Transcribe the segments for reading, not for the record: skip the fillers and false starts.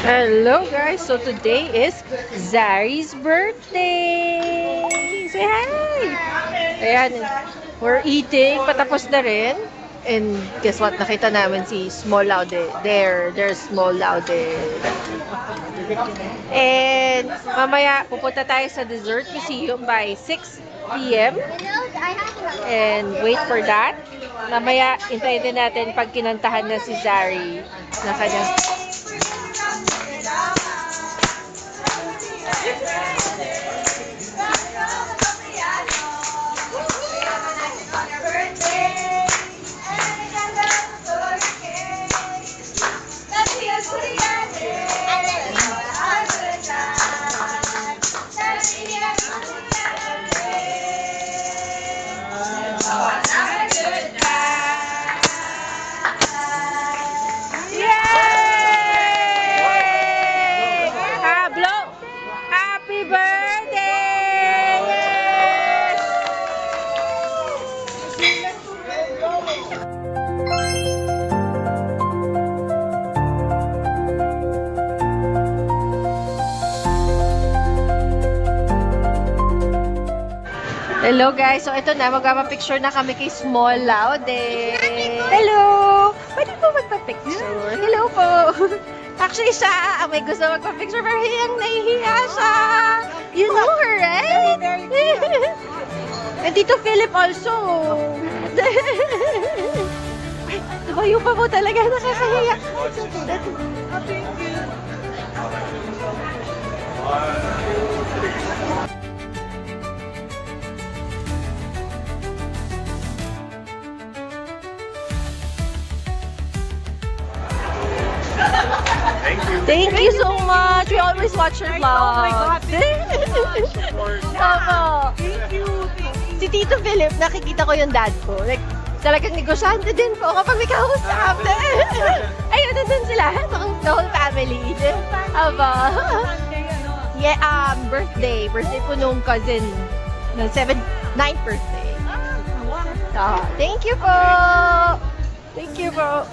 Hello guys! So today is Zari's birthday! Say hi! Ayan, we're eating. Patapos na rin. And guess what? Nakita namin si Small Laude. There's Small Laude. And mamaya pupunta tayo sa Dessert Museum by 6 p.m. And wait for that. Mamaya, hintayin din natin pag kinantahan na si Zari na kanyang. Yay! Blow! Happy birthday! Hello guys, so ito na, magpapapicture na kami kay Small Laude. Hello! Pwede po magpapicture? Hello po! Actually siya, ang may gusto magpapicture pero hiyang nahihiya siya. You know her, right? And Tito Philip also. Ay, tumayo pa po talaga, nakakahiya. Thank you so much. We always watch your vlog. Oh my God. Opo. Thank you. Si Tito Philip, nakikita ko yung dad ko. Like, talagang negosyante din po kapag may kausap. Ayun, nandun sila. The whole family. Opo. Yeah, birthday. Birthday po nung cousin. No, 9th birthday. Thank you po. Thank you po.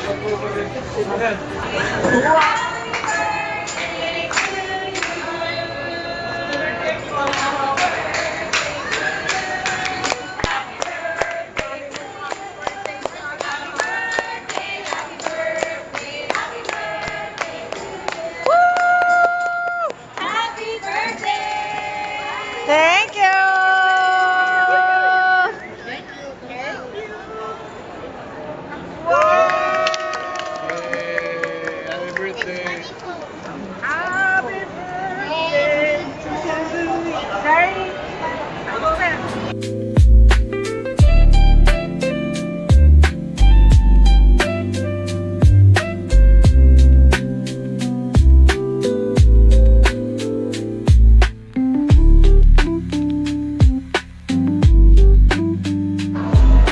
Happy birthday! Thank you. Happy birthday. Happy birthday! Sorry.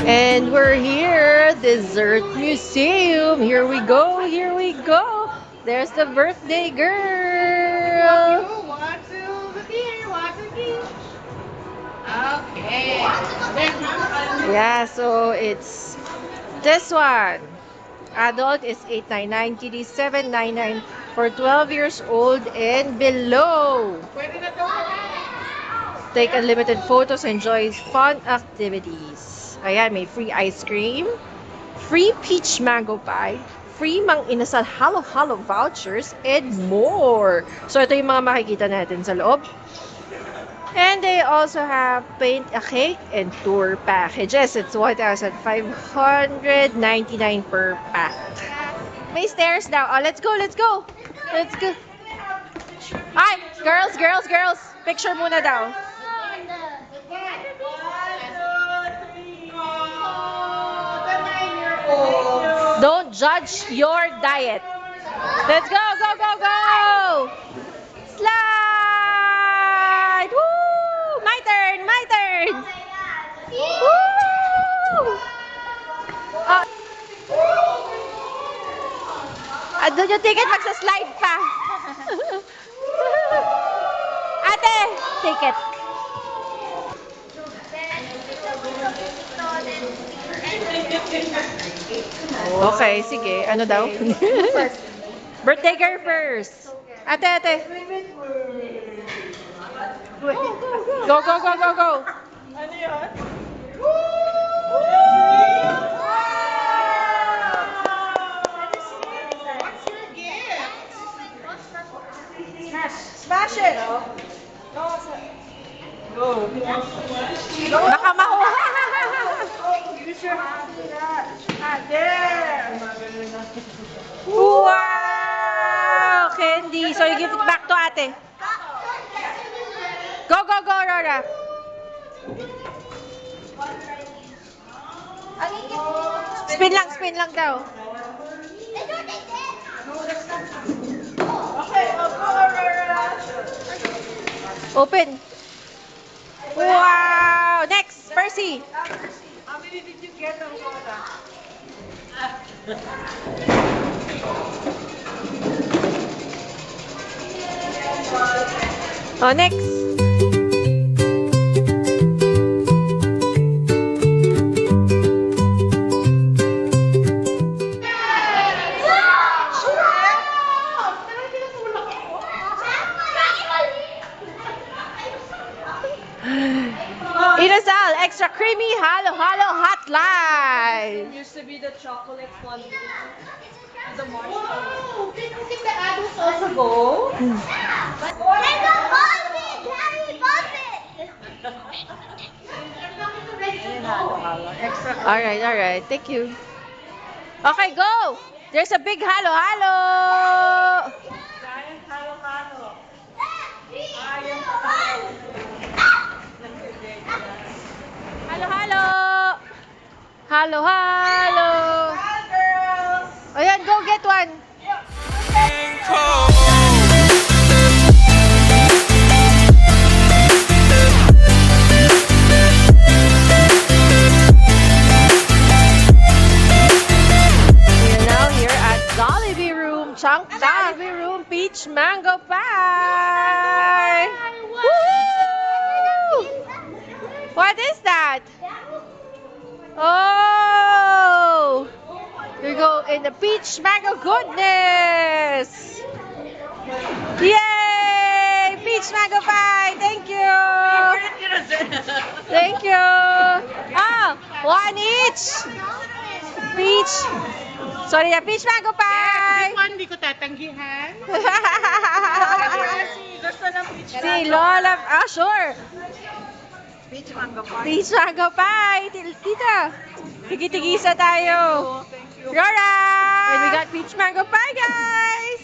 And we're here, Dessert Museum. Here we go, here we go. There's the birthday girl. One, two, three. One, two, three. Okay. Yeah, so it's this one. Adult is 899, TD 799 for 12 years old and below. Pwede na to. Take unlimited photos, enjoy fun activities. Ayan, may free ice cream, free peach mango pie, free Mang Inasal halo-halo vouchers, and more. So, ito yung mga makikita natin sa loob. And they also have paint a cake and tour packages. It's 1,599 per pack. May stairs now. Oh, let's go, let's go. Let's go. Ay, girls, girls, girls. Picture muna daw. Don't judge your diet. Let's go, go, go, go! Slide! Woo! My turn, my turn! Woo! Doon yung ticket, magsa-slide pa. Ate, ticket. Okay, sige. Ano daw? Birthday girl first. Ate, ate. Go, go, go, go, go. Ano yun? What's your gift? Smash it! Go. Baka makuha. Use your hand to that. Ah, there! Wow! Candy. So you give it back to ate. Go, go, go, Rora. Spin lang daw. Okay, go, Aurora! Open. Wow! Next, Percy. How many did you get, Aurora? Oh, next. Inasal, extra creamy, halo hotline. Used to be the chocolate one. The marshmallow. Did the adults also go? All right. Thank you. Okay, go. There's a big halo. Giant halo-halo. Halo. Hi, girls! Ayan, go get one. We're now here at Jollibee Room, Jollibee Room Peach Mango Pie. Woo! What is that? Oh! We go in the peach mango goodness! Yay! Peach mango pie! Thank you! Thank you! Ah! One each! Peach! Sorry, peach mango pie! One, di ko tatanggihan. Gusto ng peach Si Lola, sure! Peach mango pie. Peach mango pie! Tita! Tigi-tigisa tayo! Thank you. Rora! And we got peach mango pie, guys!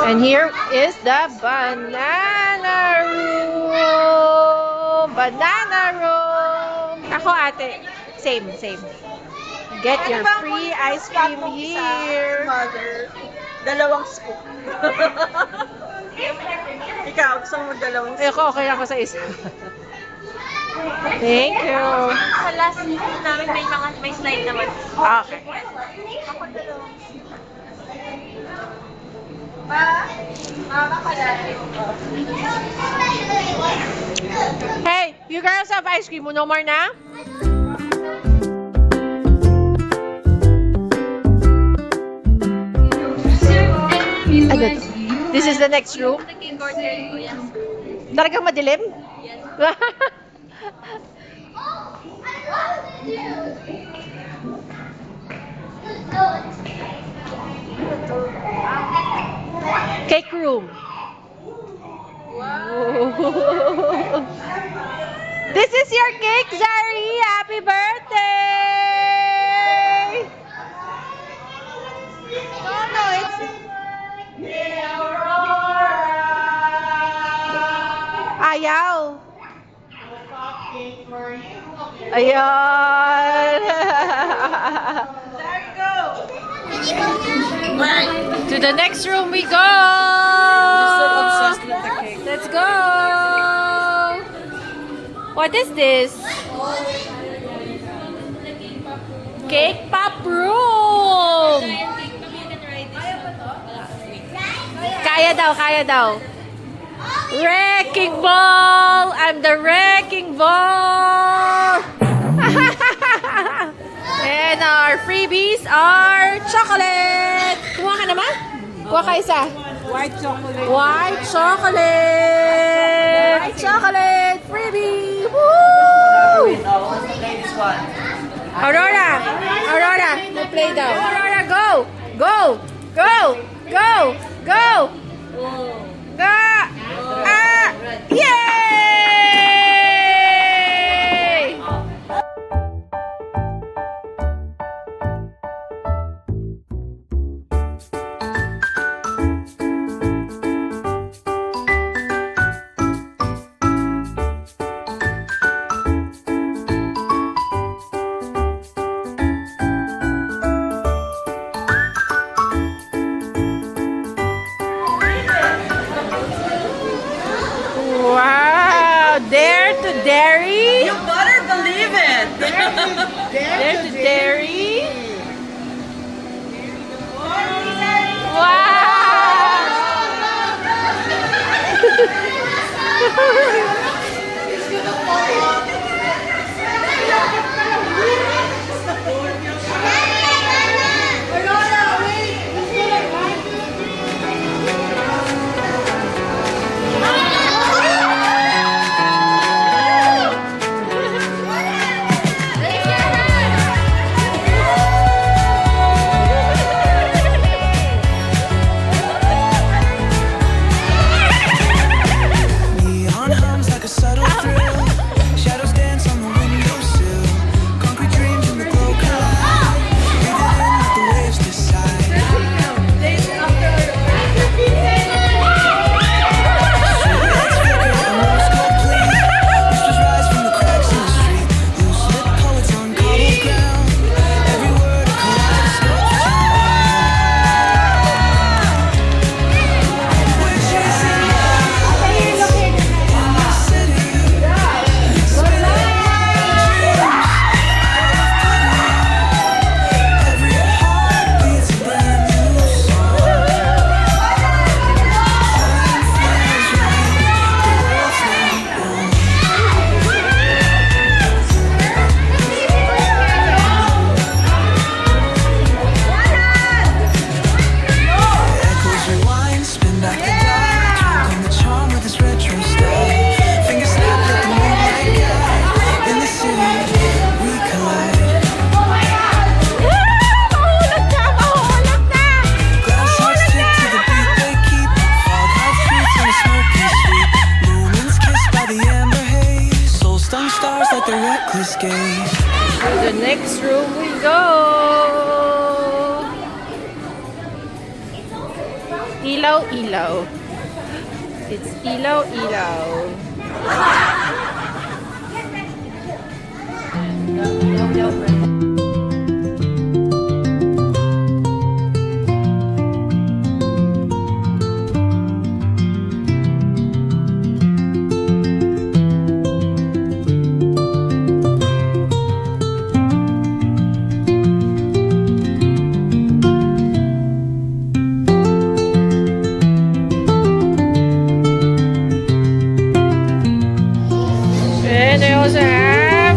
And here is the banana room! Ako ate, same. Get your free ice cream here. Mother, dalawang scoop. Ikaw, gusto mo dalawang Ay, ako okay ako sa isa. Thank you. Sa last namin may slide naman. Okay. Hey, you girls have ice cream. No more na? Ano? This is the next room? Talagang madilim? Cake room. Wow. This is your cake, Zari. Happy birthday! No, it's... Ayaw. Ayan. To the next room we go. Let's go. What is this? Cake Pop Room! Kaya daw, kaya daw. Wrecking Ball! I'm the Wrecking Ball! And our freebies are chocolate! Kuha ka naman? Kuha ka isa. White chocolate. White chocolate! Chocolate freebie! Woo! Aurora! Aurora! Play daw. Aurora, go! Go! Go! Go! Go! Go! Ah! Yay! Wow! Dare to Dairy? You better believe it. Dare to Dairy? Neon hums like a subtle thrill. Shadows dance on the windowsill. Concrete dreams in the glow collide. Breathe it in, let the waves decide. Lights flicker, a rose complete. Whispers rise from the cracks in the street. Loose lit poets on cobbled ground. Every word a kaleidoscope. We're chasing lights in the city. Every heart beats a brand new song. Time feels right. The world's not wrong. Echoes rewind, spin back the dial. Drunk on the charm of this retro style. Fingers snap like the moonlight guide. In the city, we collide. Mahulog na! Mahulog na! Glass hearts tick to the beat they keep. Fog hides streets on a smoky street. Moments kissed by the amber haze. Soul stung stars like their reckless gaze. To the next room we go! Ilaw, ilaw. It's ilaw, ilaw. And I also have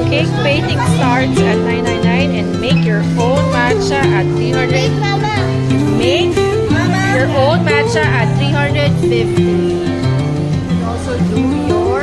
cake painting starts at $9.99 and make your own matcha at $300. Make your own matcha at $350. You can also do your